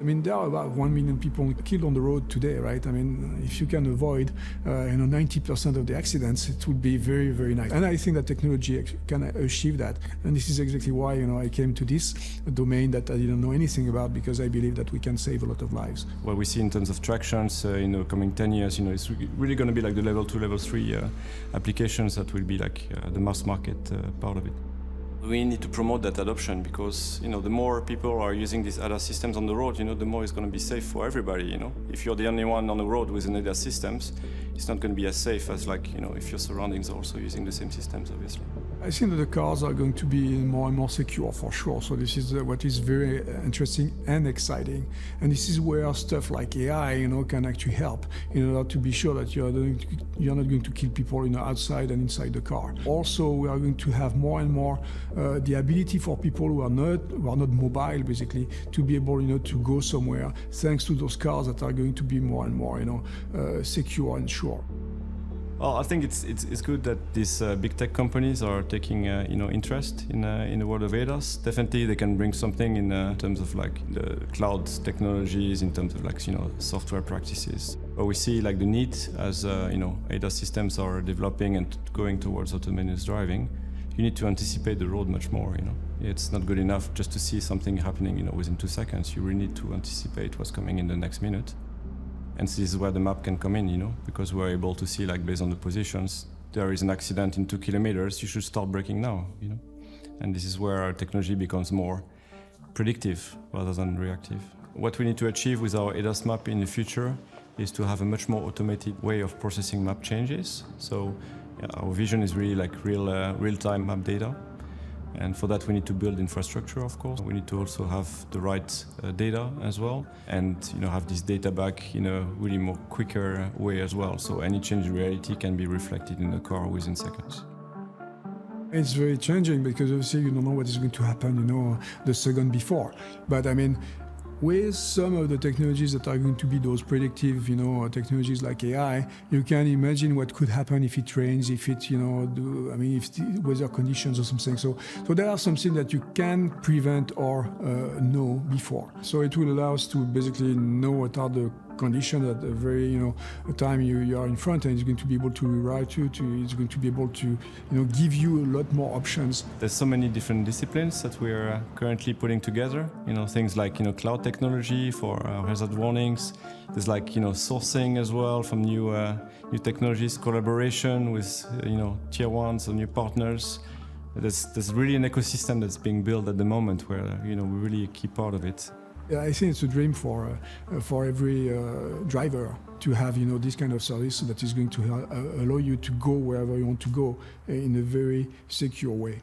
I mean, there are about 1 million people killed on the road today, right? I mean, if you can avoid, 90% of the accidents, it would be very, very nice. And I think that technology can achieve that. And this is exactly why, I came to this domain that I didn't know anything about, because I believe that we can save a lot of lives. What we see in terms of tractions in the coming 10 years, it's really going to be like the level 2, level 3 applications that will be like the mass market part of it. We need to promote that adoption because, the more people are using these ADAS systems on the road, the more it's going to be safe for everybody, If you're the only one on the road with an ADAS systems, it's not going to be as safe as if your surroundings are also using the same systems, obviously. I think that the cars are going to be more and more secure for sure. So this is what is very interesting and exciting. And this is where stuff like AI, can actually help in order to be sure that you're not going to kill people, outside and inside the car. Also, we are going to have more and more the ability for people who are not mobile, basically, to be able, to go somewhere, thanks to those cars that are going to be more and more, secure and sure. Well, I think it's good that these big tech companies are taking interest in the world of ADAS. Definitely, they can bring something in terms of the cloud technologies, in terms of software practices. But we see the need as ADAS systems are developing and going towards autonomous driving. You need to anticipate the road much more. It's not good enough just to see something happening within 2 seconds. You really need to anticipate what's coming in the next minute. And this is where the map can come in, because we're able to see, based on the positions, there is an accident in 2 kilometers, you should start braking now, And this is where our technology becomes more predictive rather than reactive. What we need to achieve with our ADAS map in the future is to have a much more automated way of processing map changes. So our vision is really real-time map data. And for that, we need to build infrastructure, of course. We need to also have the right data as well, and have this data back in a really more quicker way as well. So any change in reality can be reflected in the car within seconds. It's very changing because obviously you don't know what is going to happen, the second before. But I mean, with some of the technologies that are going to be those predictive, technologies like AI, you can imagine what could happen if it rains, if it, if the weather conditions or something. So there are something that you can prevent or know before. So it will allow us to basically know what are the conditions at the very, time you are in front, and it's going to be able to rewrite you. It's going to be able to, give you a lot more options. There's so many different disciplines that we are currently putting together. Things like cloud technology for hazard warnings. There's sourcing as well from new technologies, collaboration with tier ones or new partners. There's really an ecosystem that's being built at the moment where we're really a key part of it. Yeah, I think it's a dream for every driver to have this kind of service that is going to allow you to go wherever you want to go in a very secure way.